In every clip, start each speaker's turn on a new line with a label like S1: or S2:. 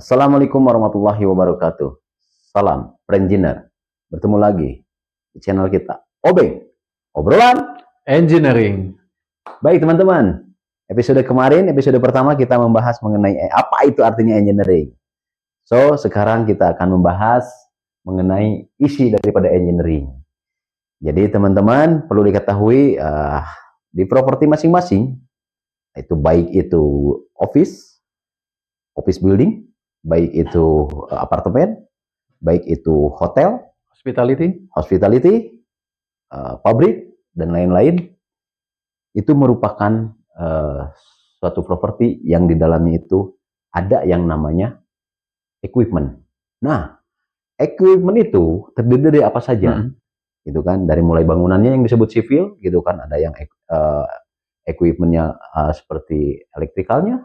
S1: Assalamualaikum warahmatullahi wabarakatuh. Salam, Engineer. Bertemu lagi di channel kita, Obeng, obrolan
S2: Engineering.
S1: Baik teman-teman, episode kemarin, episode pertama kita membahas mengenai apa itu artinya engineering. So, sekarang kita akan membahas mengenai isi daripada engineering. Jadi teman-teman perlu diketahui di properti masing-masing, itu baik itu office building, baik itu apartemen, baik itu hotel, hospitality, pabrik, dan lain-lain, itu merupakan suatu properti yang di dalamnya itu ada yang namanya equipment. Nah, equipment itu terdiri dari apa saja, gitu kan? Dari mulai bangunannya yang disebut sivil, gitu kan? Ada yang equipmentnya seperti elektrikalnya,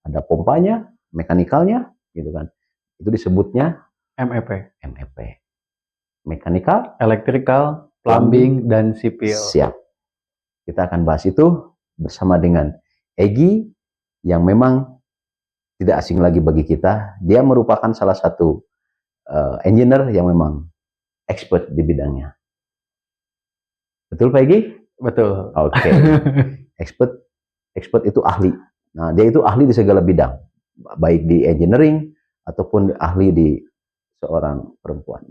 S1: ada pompanya, mekanikalnya, gitu kan? Itu disebutnya
S2: MEP.
S1: Mechanical,
S2: Electrical, plumbing, dan sipil.
S1: Siap. Kita akan bahas itu bersama dengan Egy yang memang tidak asing lagi bagi kita. Dia merupakan salah satu engineer yang memang expert di bidangnya. Betul Pak Egy?
S2: Betul.
S1: Oke. Expert itu ahli. Nah, dia itu ahli di segala bidang. Baik di engineering ataupun ahli di seorang perempuan.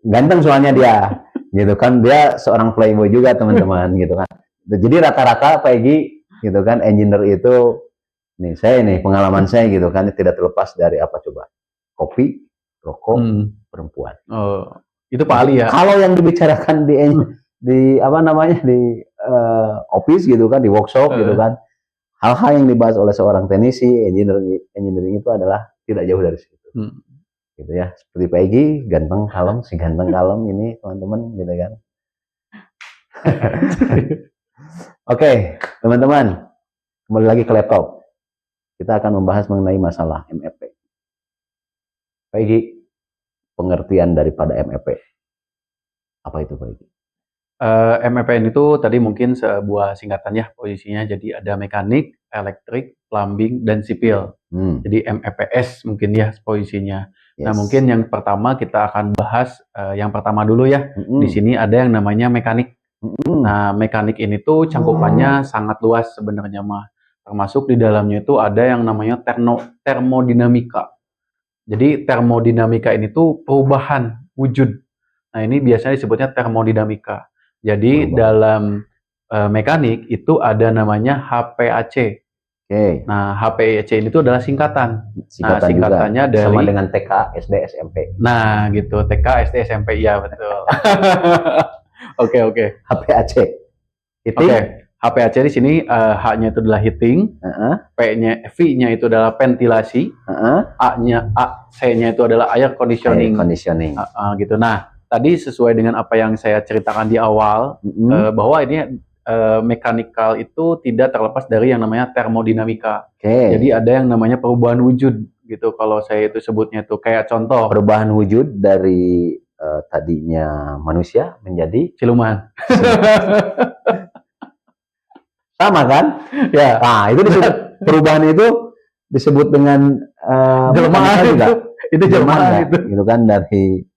S1: Ganteng soalnya dia, gitu kan? Dia seorang playboy juga teman-teman, gitu kan? Jadi rata-rata Pak Egy, gitu kan? Engineer itu, nih pengalaman saya gitu kan, tidak terlepas dari apa coba? Kopi, rokok, perempuan.
S2: Oh, itu Pak Ali ya?
S1: Kalau yang dibicarakan di apa namanya di office gitu kan, di workshop gitu kan, hal-hal yang dibahas oleh seorang teknisi engineering itu adalah tidak jauh dari situ. Gitu ya, seperti Pak Egy, ganteng kalem, si ganteng kalem ini teman-teman, gitu kan. Oke, teman-teman, kembali lagi ke laptop. Kita akan membahas mengenai masalah MEP. Pak Egy, pengertian daripada MEP. Apa itu Pak Egy?
S2: MEPN itu tadi mungkin sebuah singkatannya posisinya, jadi ada mekanik, elektrik, plumbing, dan sipil. Jadi MEPS mungkin ya posisinya. Yes. Nah mungkin yang pertama kita akan bahas yang pertama dulu ya. Di sini ada yang namanya mekanik. Nah mekanik ini tuh cangkupannya sangat luas sebenarnya mah. Termasuk di dalamnya itu ada yang namanya termodinamika. Jadi termodinamika ini tuh perubahan wujud. Nah ini biasanya disebutnya termodinamika. Jadi dalam mekanik itu ada namanya HPAC. Nah HPAC ini tuh adalah singkatan. Nah singkatannya
S1: juga.
S2: Dari
S1: sama dengan TK, SD, SMP.
S2: Nah gitu, TK, SD, SMP, ya betul. Oke.
S1: HPAC.
S2: HPAC di sini H-nya itu adalah heating, V-nya itu adalah ventilasi, C-nya itu adalah air conditioning. Gitu. Nah tadi sesuai dengan apa yang saya ceritakan di awal, bahwa ini mekanikal itu tidak terlepas dari yang namanya termodinamika. Jadi ada yang namanya perubahan wujud gitu. Kalau saya itu sebutnya itu kayak contoh
S1: perubahan wujud dari tadinya manusia menjadi
S2: siluman.
S1: Sama kan? Ya. Nah itu disebut perubahan itu disebut dengan
S2: jelmaan juga. Itu jelmaan itu.
S1: Gitu kan, dari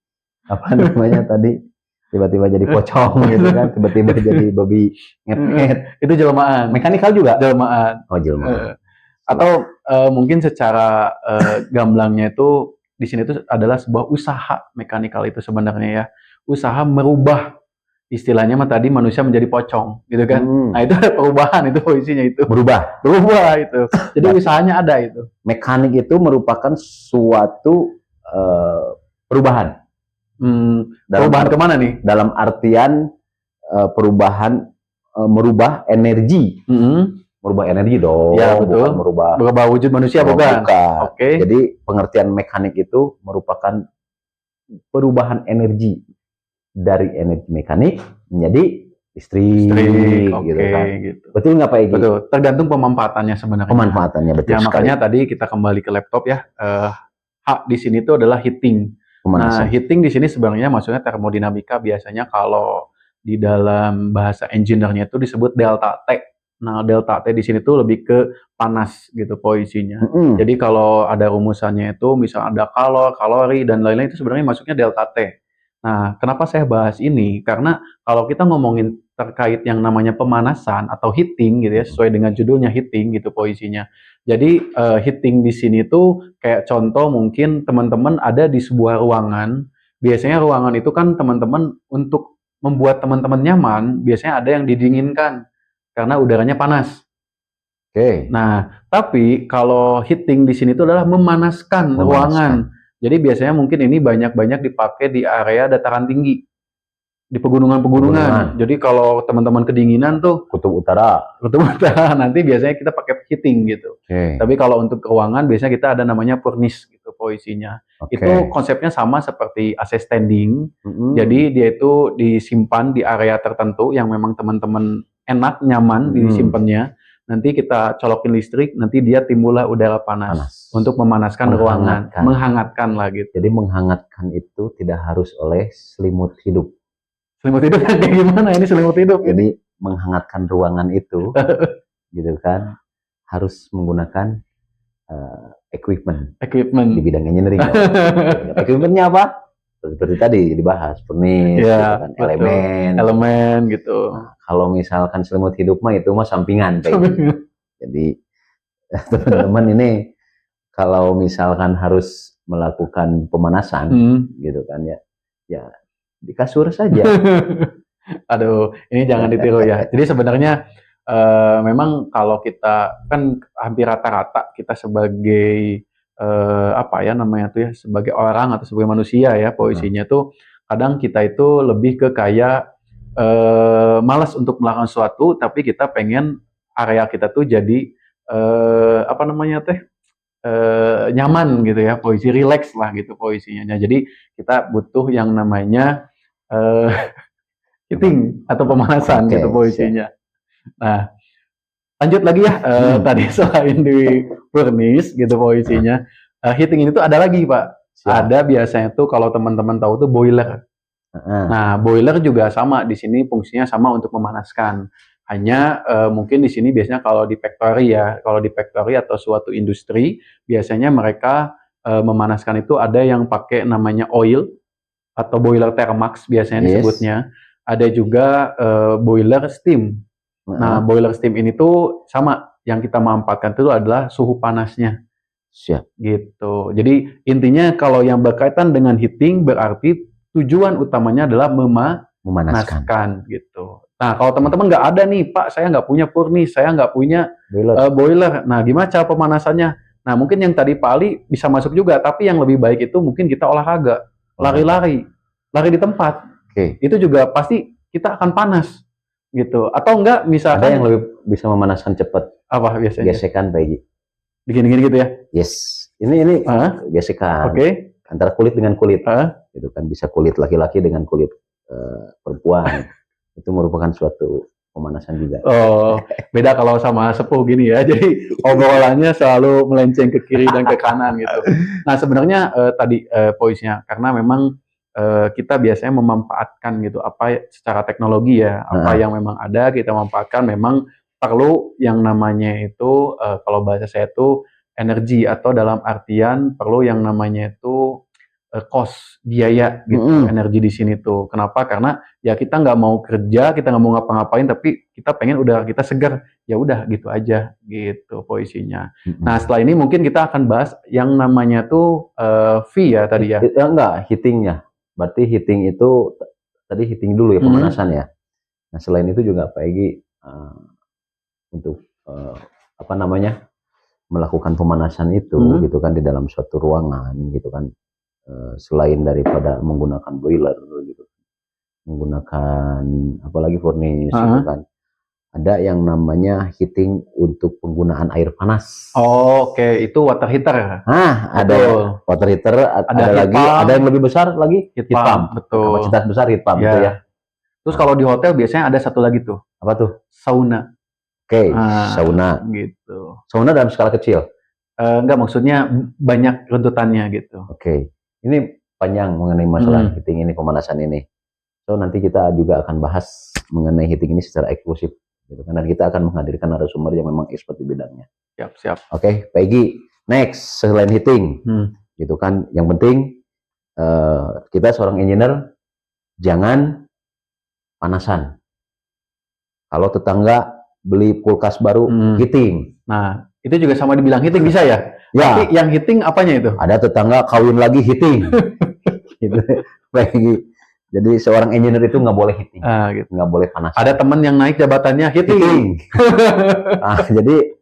S1: apa namanya tadi tiba-tiba jadi pocong gitu kan, tiba-tiba jadi babi ngepet.
S2: Itu jelmaan.
S1: Mekanikal juga?
S2: Jelmaan.
S1: Oh, jelmaan.
S2: Atau mungkin secara gamblangnya itu di sini itu adalah sebuah usaha mekanikal itu sebenarnya ya. Usaha merubah, istilahnya mah tadi manusia menjadi pocong gitu kan. Nah itu perubahan, itu posisinya itu. Berubah itu. Jadi usahanya ada itu.
S1: Mekanik itu merupakan suatu perubahan.
S2: Perubahan kemana nih?
S1: Dalam artian perubahan merubah energi. Merubah energi dong.
S2: Ya betul.
S1: Bukan
S2: merubah wujud manusia, bukan.
S1: Oke. Jadi pengertian mekanik itu merupakan perubahan energi dari energi mekanik menjadi listrik gitu kan. Gitu. Betul nggak Pak Egy?
S2: Betul. Tergantung pemanfaatannya sebenarnya.
S1: Pemanfaatannya betul.
S2: Ya makanya tadi kita kembali ke laptop ya. H di sini itu adalah heating. Nah, heating di sini sebenarnya maksudnya termodinamika, biasanya kalau di dalam bahasa engineer-nya itu disebut delta T. Nah, delta T di sini tuh lebih ke panas gitu posisinya.
S1: Mm-mm.
S2: Jadi kalau ada rumusannya itu misal ada kalori dan lain-lain itu sebenarnya masuknya delta T. Nah, kenapa saya bahas ini? Karena kalau kita ngomongin terkait yang namanya pemanasan atau heating gitu ya, sesuai dengan judulnya heating gitu posisinya. Jadi heating di sini tuh kayak contoh mungkin teman-teman ada di sebuah ruangan. Biasanya ruangan itu kan teman-teman untuk membuat teman-teman nyaman, biasanya ada yang didinginkan karena udaranya panas.
S1: Oke.
S2: Nah, tapi kalau heating di sini itu adalah memanaskan ruangan. Jadi biasanya mungkin ini banyak-banyak dipakai di area dataran tinggi, di pegunungan-pegunungan. Jadi kalau teman-teman kedinginan tuh
S1: Kutub Utara.
S2: nanti biasanya kita pakai heating gitu. Tapi kalau untuk ruangan biasanya kita ada namanya furnace gitu posisinya. Itu konsepnya sama seperti AC standing. Jadi dia itu disimpan di area tertentu yang memang teman-teman enak, nyaman disimpannya. Nanti kita colokin listrik, nanti dia timbullah udara panas. Untuk memanaskan ruangan, menghangatkan lah gitu.
S1: Jadi menghangatkan itu tidak harus oleh selimut hidup.
S2: Selimut hidup kayak gimana? Ini selimut hidup.
S1: Jadi menghangatkan ruangan itu, gitu kan, harus menggunakan equipment di bidang engineering. Equipmentnya apa? Seperti tadi dibahas, furnace,
S2: ya,
S1: gitu kan,
S2: elemen gitu.
S1: Nah, kalau misalkan selimut hidup mah itu mah sampingan, jadi teman-teman ini kalau misalkan harus melakukan pemanasan, gitu kan ya di kasur saja.
S2: Aduh, ini jangan ditiru ya. Jadi sebenarnya memang kalau kita kan hampir rata-rata kita sebagai apa ya namanya tuh ya, sebagai orang atau sebagai manusia ya posisinya tuh kadang kita itu lebih ke kayak malas untuk melakukan sesuatu, tapi kita pengen area kita tuh jadi apa namanya teh nyaman gitu ya, posisi relax lah gitu posisinya. Nah, jadi kita butuh yang namanya heating atau pemanasan gitu posisinya. Nah, lanjut lagi ya, tadi selain di furnace gitu posisinya, heating ini tuh ada lagi Pak. Ada biasanya tuh kalau teman-teman tahu tuh boiler. Nah, boiler juga sama di sini fungsinya sama untuk memanaskan. Hanya mungkin di sini biasanya kalau di factory ya, kalau di factory atau suatu industri biasanya mereka memanaskan itu ada yang pakai namanya oil atau boiler thermax biasanya disebutnya. Ada juga boiler steam. Nah, boiler steam ini tuh sama, yang kita manfaatkan itu adalah suhu panasnya.
S1: Siap.
S2: Gitu. Jadi intinya kalau yang berkaitan dengan heating berarti tujuan utamanya adalah memanaskan gitu. Nah, kalau teman-teman nggak ada nih, Pak, saya nggak punya furnace, saya nggak punya boiler. Nah, gimana cara pemanasannya? Nah, mungkin yang tadi Pak Ali bisa masuk juga, tapi yang lebih baik itu mungkin kita olahraga, lari-lari di tempat. Itu juga pasti kita akan panas gitu. Atau enggak misalkan
S1: ada yang lebih bisa memanaskan cepat.
S2: Apa biasanya?
S1: Gesekan Pak.
S2: Gini-gini gitu ya?
S1: Yes. Ini gesekan. Antara kulit dengan kulit. Gitu kan, bisa kulit laki-laki dengan kulit perempuan. Itu merupakan suatu pemanasan juga.
S2: Oh, beda kalau sama sepuh gini ya. Jadi obrolannya selalu melenceng ke kiri dan ke kanan gitu. Nah, sebenarnya tadi poinnya karena memang kita biasanya memanfaatkan gitu apa secara teknologi ya, apa yang memang ada kita manfaatkan. Memang perlu yang namanya itu kalau bahasa saya itu energi, atau dalam artian perlu yang namanya itu cost, biaya gitu, energi di sini tuh. Kenapa? Karena ya kita nggak mau kerja, kita nggak mau ngapa-ngapain, tapi kita pengen udah kita segar, ya udah gitu aja gitu posisinya. Nah, setelah ini mungkin kita akan bahas yang namanya tuh V ya tadi ya.
S1: Enggak, heatingnya. Berarti heating itu tadi heating dulu ya, pemanasan ya. Nah, selain itu juga Pak Egi untuk apa namanya, melakukan pemanasan itu gitu kan di dalam suatu ruangan gitu kan, selain daripada menggunakan boiler gitu, menggunakan apalagi furnace gitu kan, ada yang namanya heating untuk penggunaan air panas.
S2: Oke, itu water heater.
S1: Ada water heater, ada lagi pump. Ada yang lebih besar lagi heat pump. Betul. Kapasitas besar heat pump itu ya.
S2: Terus kalau di hotel biasanya ada satu lagi tuh.
S1: Apa tuh?
S2: Sauna.
S1: Sauna.
S2: Gitu.
S1: Sauna dalam skala kecil.
S2: Enggak, maksudnya banyak runtutannya gitu.
S1: Ini panjang mengenai masalah heating ini, pemanasan ini. So nanti kita juga akan bahas mengenai heating ini secara eksklusif. gitu kan. Dan kita akan menghadirkan narasumber yang memang expert di bidangnya.
S2: Siap.
S1: Oke, Peggy. Next, selain heating, gitu kan. Yang penting kita seorang engineer jangan panasan. Kalau tetangga beli kulkas baru, heating.
S2: Nah, itu juga sama dibilang heating bisa ya?
S1: Ya.
S2: Tapi yang heating apanya itu?
S1: Ada tetangga kawin lagi heating. Gitu. Peggy. Jadi seorang engineer itu nggak boleh heating,
S2: Gitu.
S1: Nggak boleh panas.
S2: Ada teman yang naik jabatannya heating.
S1: Jadi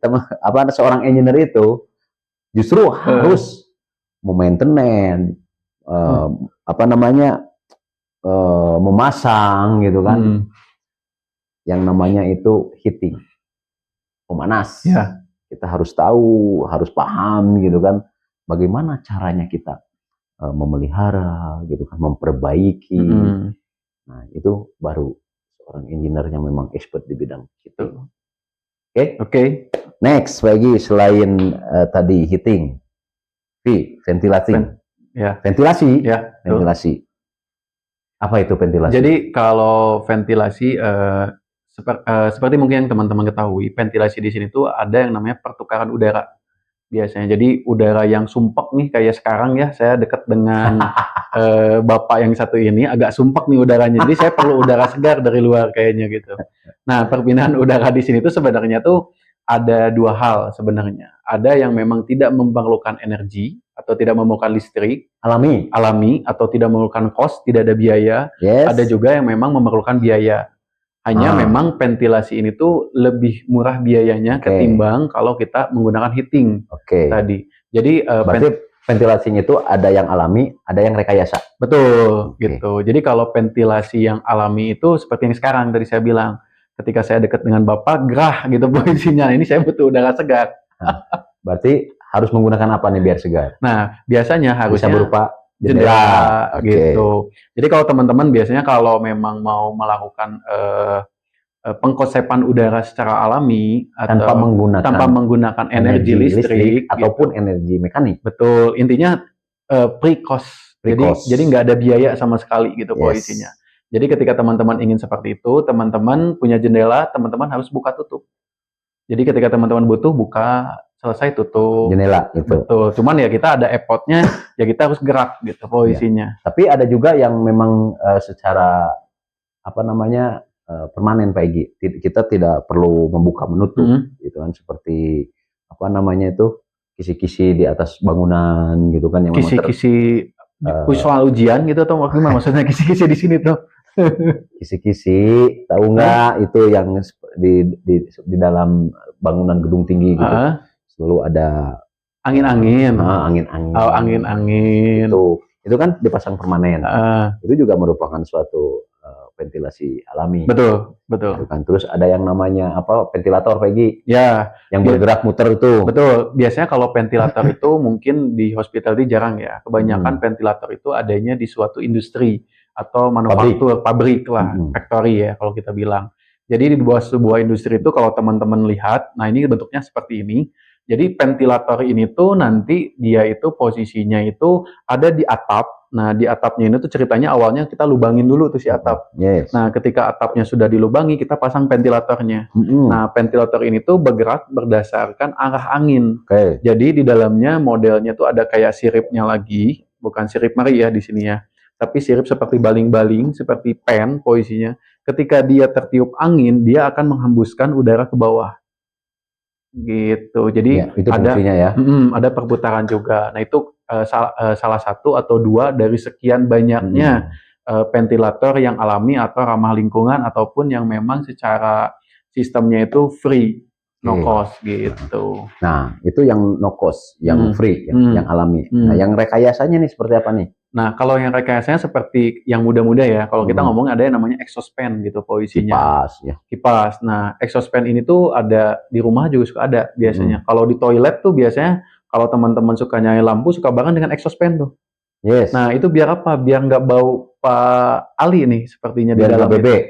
S1: seorang engineer itu justru harus memaintenance, memasang gitu kan. Yang namanya itu heating, pemanas.
S2: Ya.
S1: Kita harus tahu, harus paham gitu kan, bagaimana caranya kita memelihara gitu kan, memperbaiki. Nah, itu baru seorang engineer yang memang expert di bidang itu. Oke. Next lagi selain tadi heating, ventilasi. Ventilasi.
S2: Ya.
S1: Ventilasi. Apa itu ventilasi?
S2: Jadi kalau ventilasi seperti mungkin yang teman-teman ketahui, ventilasi di sini tuh ada yang namanya pertukaran udara. Biasanya jadi udara yang sumpek nih kayak sekarang ya, saya dekat dengan bapak yang satu ini agak sumpek nih udaranya, jadi saya perlu udara segar dari luar kayaknya gitu. Nah, perpindahan udara di sini tuh sebenarnya tuh ada dua hal sebenarnya. Ada yang memang tidak memerlukan energi atau tidak memerlukan listrik, alami atau tidak memerlukan cost, tidak ada biaya. Ada juga yang memang memerlukan biaya. Hanya memang ventilasi ini tuh lebih murah biayanya ketimbang kalau kita menggunakan heating tadi. Jadi
S1: berarti ventilasinya itu ada yang alami, ada yang rekayasa.
S2: Betul, gitu. Jadi kalau ventilasi yang alami itu seperti yang sekarang tadi saya bilang, ketika saya dekat dengan Bapak, gerah gitu posisinya. Ini saya butuh udara segar.
S1: Berarti harus menggunakan apa nih biar segar?
S2: Nah, biasanya harusnya
S1: bisa berupa
S2: jendela gitu. Jadi kalau teman-teman biasanya kalau memang mau melakukan pengkosepan udara secara alami
S1: tanpa
S2: menggunakan energi listrik
S1: ataupun energi mekanik.
S2: Betul. Intinya pre-cost. Jadi nggak ada biaya sama sekali gitu posisinya. Jadi ketika teman-teman ingin seperti itu, teman-teman punya jendela, teman-teman harus buka tutup. Jadi ketika teman-teman butuh buka, selesai tutup
S1: jendela gitu.
S2: Betul. Cuman ya kita ada effortnya, ya kita harus gerak gitu posisinya.
S1: Tapi ada juga yang memang secara permanen Pak Egi. Kita tidak perlu membuka menutup gitu kan, seperti kisi-kisi di atas bangunan gitu kan, yang
S2: kisi-kisi soal ujian gitu atau gimana maksudnya kisi-kisi di sini tuh?
S1: Kisi-kisi tahu nggak itu yang di dalam bangunan gedung tinggi gitu. Selalu ada
S2: angin-angin.
S1: Angin-angin.
S2: Oh, angin-angin.
S1: Itu kan dipasang permanen. Itu juga merupakan suatu ventilasi alami.
S2: Betul.
S1: Kan. Terus ada yang namanya ventilator Peggy.
S2: Ya.
S1: Yang bergerak muter itu.
S2: Betul. Biasanya kalau ventilator itu mungkin di hospitality jarang ya. Kebanyakan ventilator itu adanya di suatu industri atau manufaktur, pabrik lah, factory ya kalau kita bilang. Jadi di sebuah industri itu kalau teman-teman lihat, nah ini bentuknya seperti ini. Jadi ventilator ini tuh nanti dia itu posisinya itu ada di atap. Nah di atapnya ini tuh ceritanya awalnya kita lubangin dulu tuh si atap. Nah ketika atapnya sudah dilubangi kita pasang ventilatornya. Nah ventilator ini tuh bergerak berdasarkan arah angin. Jadi di dalamnya modelnya tuh ada kayak siripnya lagi, bukan sirip mari ya di sini ya. Tapi sirip seperti baling-baling, seperti pen posisinya. Ketika dia tertiup angin, dia akan menghembuskan udara ke bawah. Gitu. Jadi
S1: itu fungsinya
S2: ada perputaran juga. Nah itu salah satu atau dua dari sekian banyaknya ventilator yang alami atau ramah lingkungan ataupun yang memang secara sistemnya itu free, no cost gitu.
S1: Nah itu yang no cost, yang free, yang alami. Nah yang rekayasanya nih seperti apa nih?
S2: Nah, kalau yang rekayasanya seperti yang muda-muda ya, kalau kita ngomong ada yang namanya exhaust fan gitu posisinya. Kipas. Nah, exhaust fan ini tuh ada di rumah juga suka ada biasanya. Kalau di toilet tuh biasanya kalau teman-teman suka nyalain lampu suka bareng dengan exhaust fan tuh. Nah, itu biar apa? Biar nggak bau Pak Ali nih sepertinya
S1: biar
S2: di dalam
S1: bebek.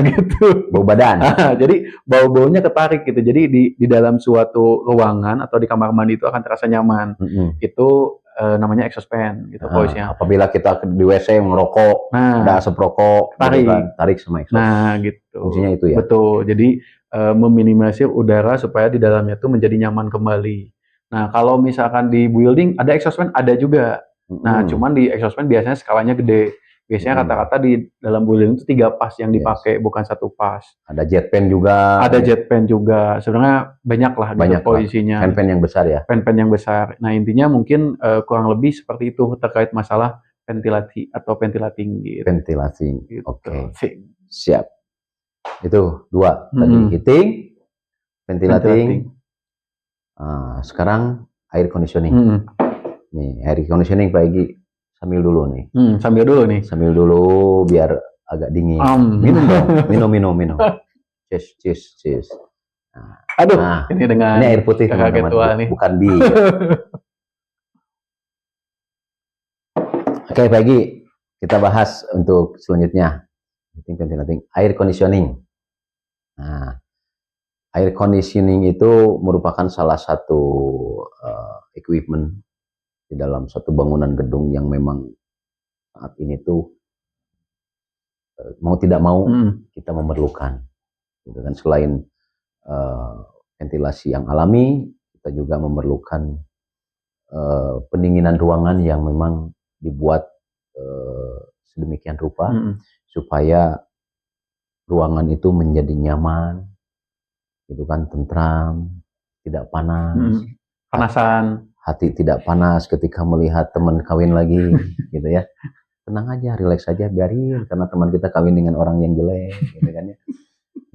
S2: Gitu.
S1: Bau badan.
S2: Jadi bau-baunya ketarik gitu. Jadi di dalam suatu ruangan atau di kamar mandi itu akan terasa nyaman. Itu namanya exhaust fan gitu posisinya.
S1: Apabila kita di WC ngerokok, ada asap rokok,
S2: tarik,
S1: gitu kan, tarik sama exhaust.
S2: Nah, gitu.
S1: Fungsinya itu ya.
S2: Betul. Jadi meminimalisir udara supaya di dalamnya tuh menjadi nyaman kembali. Nah, kalau misalkan di building ada exhaust fan, ada juga. Nah, cuman di exhaust fan biasanya skalanya gede. Biasanya rata-rata di dalam building itu 3 pas yang dipakai, bukan 1 pas.
S1: Ada jet fan juga.
S2: Ada jet fan juga. Sebenarnya banyak lah gitu posisinya.
S1: Fan-fan yang besar ya.
S2: Fan-fan yang besar. Nah, intinya mungkin kurang lebih seperti itu terkait masalah ventilasi atau ventilating gitu.
S1: Ventilating.
S2: Gitu.
S1: Oke. Siap. Itu 2 tadi, heating, ventilating. Sekarang air conditioning. Nih, air conditioning Pak Egy. Sambil dulu nih.
S2: Sambil dulu
S1: biar agak dingin. Minum dong. Minum. Cheers. Ini air putih teman-teman, bukan bir. Oke, Pak Egy, kita bahas untuk selanjutnya. Ventilating, air conditioning. Nah, air conditioning itu merupakan salah satu equipment di dalam suatu bangunan gedung yang memang saat ini tuh mau tidak mau kita memerlukan, gitu kan. Selain ventilasi yang alami, kita juga memerlukan pendinginan ruangan yang memang dibuat sedemikian rupa supaya ruangan itu menjadi nyaman, gitu kan, tentram, tidak panas, hati tidak panas ketika melihat teman kawin lagi, gitu ya. Tenang aja, relax aja, biarin, karena teman kita kawin dengan orang yang jelek, gitu kan ya.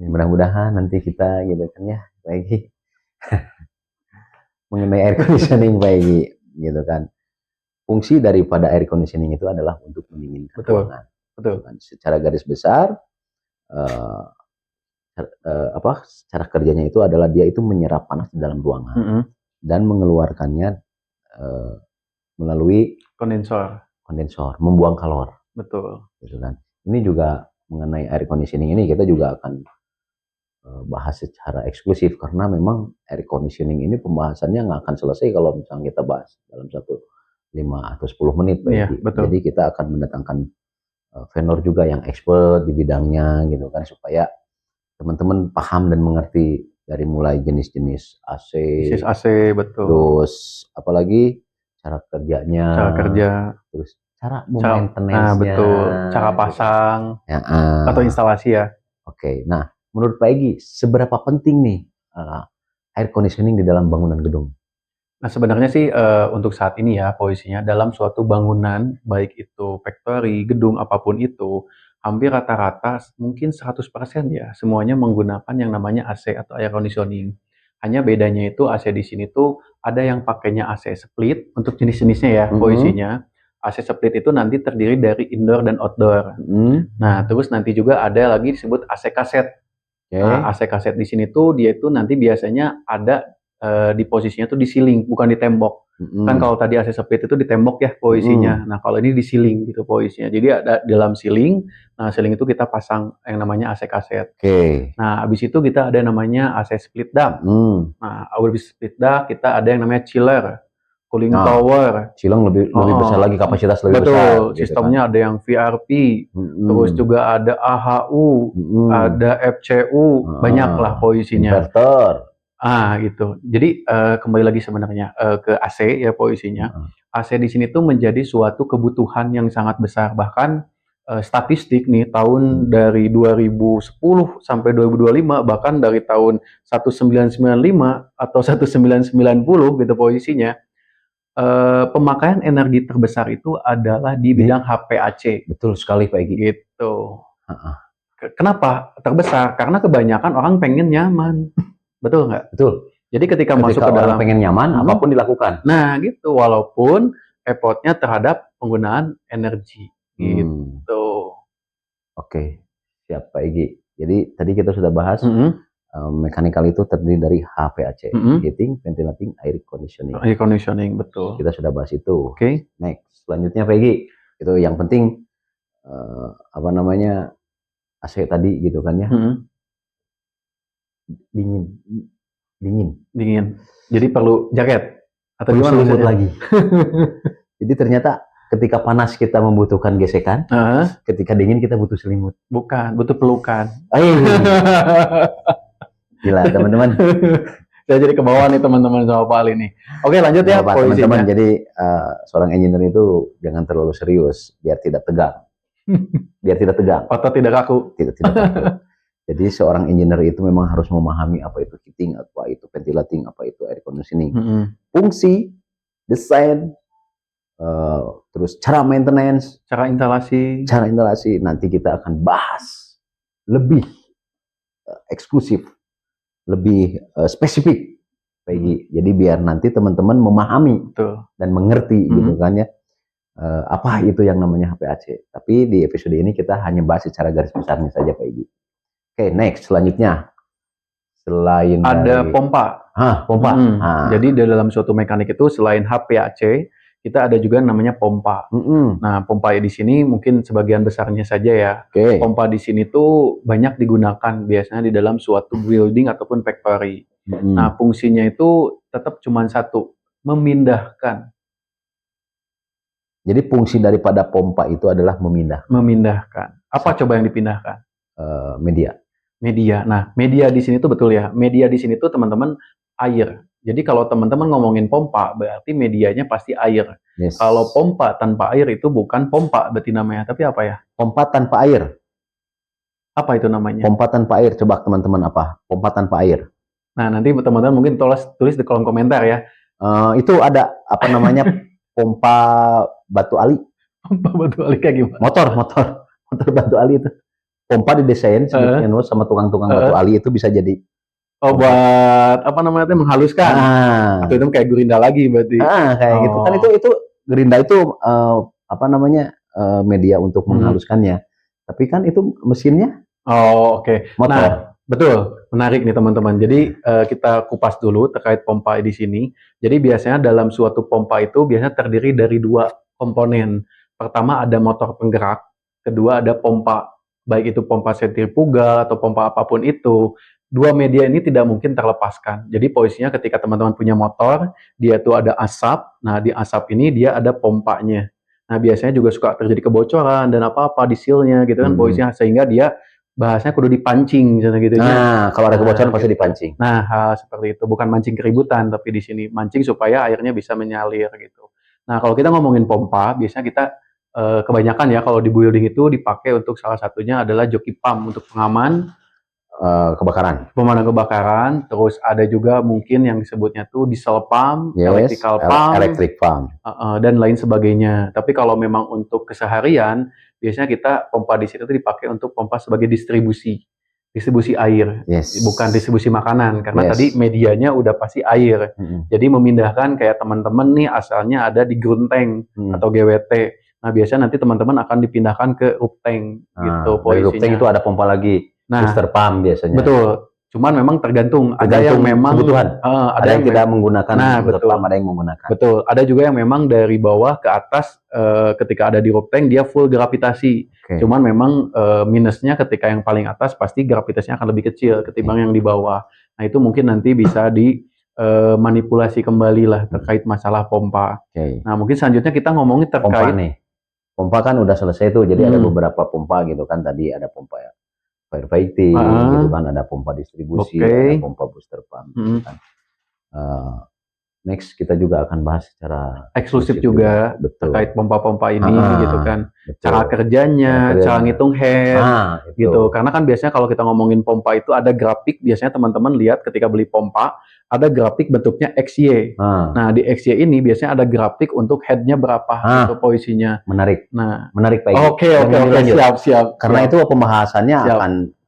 S1: Mudah-mudahan nanti kita, gitu kan ya, lagi mengenai air conditioning Pak, gitu kan. Fungsi daripada air conditioning itu adalah untuk mendinginkan ruangan.
S2: Betul.
S1: Secara garis besar, cara kerjanya itu adalah dia itu menyerap panas di dalam ruangan dan mengeluarkannya melalui kondensor, membuang kalor.
S2: Betul.
S1: Gitu kan. Ini juga mengenai air conditioning ini kita juga akan bahas secara eksklusif karena memang air conditioning ini pembahasannya nggak akan selesai kalau misalnya kita bahas dalam 5 atau 10 menit. Jadi kita akan mendatangkan vendor juga yang expert di bidangnya, gitu kan, supaya teman-teman paham dan mengerti dari mulai jenis-jenis AC,
S2: betul.
S1: Terus apalagi cara kerjanya, terus cara maintenance-nya,
S2: betul, cara pasang, atau instalasi ya.
S1: Oke, nah menurut Pak Egy, seberapa penting nih air conditioning di dalam bangunan gedung?
S2: Nah, sebenarnya sih untuk saat ini ya posisinya dalam suatu bangunan, baik itu factory, gedung apapun itu, hampir rata-rata mungkin 100% ya semuanya menggunakan yang namanya AC atau air conditioning. Hanya bedanya itu AC di sini tuh ada yang pakainya AC split untuk jenis-jenisnya ya posisinya. AC split itu nanti terdiri dari indoor dan outdoor. Nah, terus nanti juga ada lagi disebut AC kaset. Nah, AC kaset di sini tuh dia itu nanti biasanya ada di posisinya tuh di ceiling, bukan di tembok. Kan kalau tadi AC split itu di tembok ya posisinya. Nah, kalau ini di ceiling gitu posisinya. Jadi ada dalam ceiling. Nah, ceiling itu kita pasang yang namanya AC kaset. Nah, habis itu kita ada yang namanya AC split duct. Nah, habis split duct kita ada yang namanya chiller, cooling tower.
S1: Chiller lebih besar lagi, kapasitas lebih besar.
S2: Betul, sistemnya ada yang VRP, terus juga ada AHU, ada FCU, banyak lah posisinya.
S1: Inverter.
S2: Gitu. Jadi kembali lagi sebenarnya ke AC ya posisinya. AC di sini tuh menjadi suatu kebutuhan yang sangat besar. Bahkan statistik nih tahun dari 2010 sampai 2025, bahkan dari tahun 1995 atau 1990 gitu posisinya, pemakaian energi terbesar itu adalah di bidang HVAC.
S1: Betul sekali Pak Egy.
S2: Gitu. Kenapa terbesar? Karena kebanyakan orang pengen nyaman. Betul nggak?
S1: Betul.
S2: Jadi ketika masuk ke dalam
S1: pengen nyaman, apapun dilakukan.
S2: Nah, gitu. Walaupun effortnya terhadap penggunaan energi. Gitu.
S1: Oke, siap Pak Egy. Jadi tadi kita sudah bahas mekanikal itu terdiri dari HVAC, heating, ventilating, air conditioning.
S2: Air conditioning, betul.
S1: Kita sudah bahas itu.
S2: Oke.
S1: Next, selanjutnya Pak Egy. Itu yang penting AC tadi gitu kan ya. Dingin.
S2: Jadi perlu jaket Atau
S1: Perlu
S2: gimana
S1: selimut
S2: maksudnya?
S1: lagi. Jadi ternyata ketika panas kita membutuhkan gesekan, ketika dingin kita butuh selimut.
S2: Bukan, butuh pelukan.
S1: Gila teman-teman.
S2: Saya jadi ke bawah nih teman-teman sama Pak Ali nih. Oke, lanjut ya
S1: teman-teman. Jadi seorang engineer itu jangan terlalu serius biar tidak tegang. Biar tidak tegang.
S2: Otot tidak kaku.
S1: Tidak kaku. Jadi seorang engineer itu memang harus memahami apa itu heating, apa itu ventilating, apa itu air conditioning. Fungsi, desain, terus cara maintenance,
S2: cara instalasi.
S1: Nanti kita akan bahas lebih eksklusif, lebih spesifik, Peggy. Jadi biar nanti teman-teman memahami dan mengerti gitu kan ya, apa itu yang namanya HPAC. Tapi di episode ini kita hanya bahas secara garis besarnya saja, Peggy. Oke, next selanjutnya. Selain
S2: ada pompa.
S1: Pompa.
S2: Jadi di dalam suatu mekanik itu selain HPAC, kita ada juga namanya pompa. Nah, pompa di sini mungkin sebagian besarnya saja ya. Pompa di sini tuh banyak digunakan biasanya di dalam suatu building ataupun factory. Nah, fungsinya itu tetap cuma satu, memindahkan.
S1: Jadi fungsi daripada pompa itu adalah
S2: memindahkan. Apa coba yang dipindahkan?
S1: Media.
S2: Nah, media di sini tuh betul ya. Media di sini tuh teman-teman air. Jadi kalau teman-teman ngomongin pompa, berarti medianya pasti air.
S1: Yes.
S2: Kalau pompa tanpa air itu bukan pompa berarti namanya, tapi apa ya?
S1: Pompa tanpa air.
S2: Apa itu namanya?
S1: Pompa tanpa air. Coba teman-teman apa? Pompa tanpa air.
S2: Nah, nanti teman-teman mungkin tulis di kolom komentar ya.
S1: Itu ada apa namanya? Pompa batu ali.
S2: Pompa batu ali kayak gimana?
S1: Motor batu ali itu. Pompa didesain sama tukang-tukang batu ali itu bisa jadi.
S2: Oh, buat apa namanya itu menghaluskan. Atau itu kayak gerinda lagi berarti.
S1: Kayak gitu kan, itu gerinda itu apa namanya media untuk menghaluskannya. Tapi kan itu mesinnya.
S2: Oke.
S1: Motor.
S2: Nah, betul, menarik nih teman-teman. Jadi kita kupas dulu terkait pompa di sini. Jadi biasanya dalam suatu pompa itu biasanya terdiri dari dua komponen. Pertama ada motor penggerak, kedua ada pompa. Baik itu pompa sentrifugal atau pompa apapun itu. Dua media ini tidak mungkin terlepaskan. Jadi posisinya ketika teman-teman punya motor, dia tuh ada asap. Nah, di asap ini dia ada pompanya. Nah, biasanya juga suka terjadi kebocoran dan apa-apa di sealnya gitu kan posisinya, sehingga dia bahasanya kudu dipancing gitu.
S1: Nah, kalau ada kebocoran pasti dipancing.
S2: Nah, hal seperti itu bukan mancing keributan, tapi di sini mancing supaya airnya bisa mengalir gitu. Nah, kalau kita ngomongin pompa, biasanya kita kebanyakan ya kalau di building itu dipakai untuk salah satunya adalah joki pump untuk pengaman pemadam kebakaran. Terus ada juga mungkin yang disebutnya tuh diesel pump, electric pump, dan lain sebagainya. Tapi kalau memang untuk keseharian, biasanya kita pompa di situ tuh dipakai untuk pompa sebagai distribusi air, bukan distribusi makanan, karena tadi medianya udah pasti air. Jadi memindahkan kayak teman-teman nih asalnya ada di ground tank atau GWT. Nah, biasanya nanti teman-teman akan dipindahkan ke root tank gitu posisinya.
S1: Root tank itu ada pompa lagi. Booster pump biasanya.
S2: Betul. Cuman memang tergantung. Ada yang memang
S1: kebutuhan. Ada yang tidak menggunakan booster pump, ada yang menggunakan.
S2: Betul. Ada juga yang memang dari bawah ke atas ketika ada di root tank dia full gravitasi. Cuman memang minusnya ketika yang paling atas pasti gravitasinya akan lebih kecil ketimbang yang di bawah. Nah, itu mungkin nanti bisa dimanipulasi kembali lah terkait masalah pompa. Nah, mungkin selanjutnya kita ngomongin terkait
S1: pompa nih. Pompa kan udah selesai tuh. Jadi ada beberapa pompa gitu kan. Tadi ada pompa ya firefighting, gitu kan, ada pompa distribusi, ada pompa booster pump. Gitu kan. Next kita juga akan bahas secara
S2: eksklusif juga terkait pompa-pompa ini gitu kan. Cara kerjanya, cara ngitung head gitu. Karena kan biasanya kalau kita ngomongin pompa itu ada grafik, biasanya teman-teman lihat ketika beli pompa ada grafik bentuknya XY. Nah, di XY ini biasanya ada grafik untuk headnya berapa gitu posisinya.
S1: Menarik.
S2: Nah,
S1: menarik Pak.
S2: Oke, siap.
S1: Karena itu pembahasannya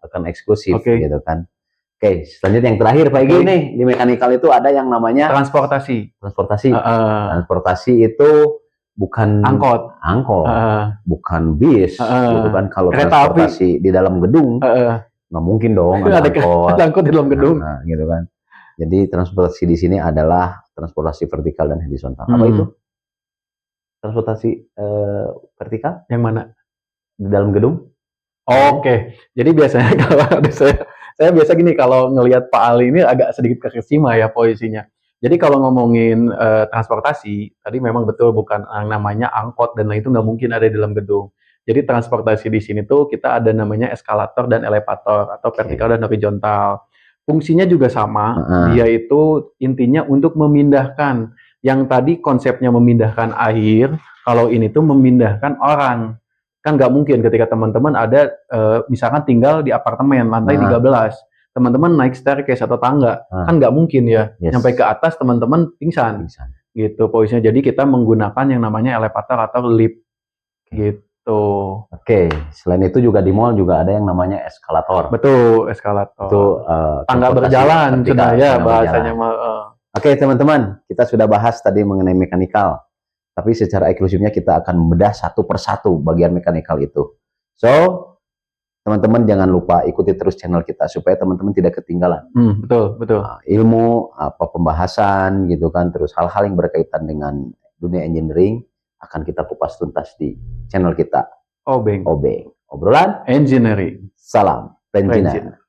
S1: akan eksklusif gitu kan. Oke, selanjutnya yang terakhir Pak Igi nih, di mekanikal itu ada yang namanya
S2: transportasi.
S1: Transportasi itu bukan angkot, bukan bis, gitu kan. Kalau transportasi di dalam gedung, nggak mungkin dong ada
S2: angkot di dalam gedung,
S1: gitu kan. Jadi transportasi di sini adalah transportasi vertikal dan horizontal. Apa itu? Transportasi vertikal?
S2: Yang mana?
S1: Di dalam gedung?
S2: Oke. Jadi biasanya kalau ada saya biasa gini kalau ngelihat Pak Ali ini agak sedikit kesima ya posisinya. Jadi kalau ngomongin transportasi, tadi memang betul bukan yang namanya angkot dan lain itu nggak mungkin ada di dalam gedung. Jadi transportasi di sini tuh kita ada namanya eskalator dan elevator atau vertikal dan horizontal. Fungsinya juga sama, dia itu intinya untuk memindahkan. Yang tadi konsepnya memindahkan air, kalau ini tuh memindahkan orang. Kan nggak mungkin ketika teman-teman ada misalkan tinggal di apartemen lantai 13, teman-teman naik staircase atau tangga, kan nggak mungkin ya. Sampai ke atas teman-teman pingsan. Gitu posisinya. Jadi kita menggunakan yang namanya elevator atau lift. Gitu.
S1: Oke, selain itu juga di mall juga ada yang namanya eskalator.
S2: Betul, eskalator.
S1: Itu
S2: tangga berjalan, ya bahasanya.
S1: Oke, teman-teman, kita sudah bahas tadi mengenai mekanikal. Tapi secara eksklusifnya kita akan membedah satu persatu bagian mekanikal itu. So, teman-teman jangan lupa ikuti terus channel kita supaya teman-teman tidak ketinggalan.
S2: Betul.
S1: Ilmu, pembahasan gitu kan, terus hal-hal yang berkaitan dengan dunia engineering akan kita kupas tuntas di channel kita.
S2: Obeng.
S1: Obrolan
S2: Engineering.
S1: Salam Engineer.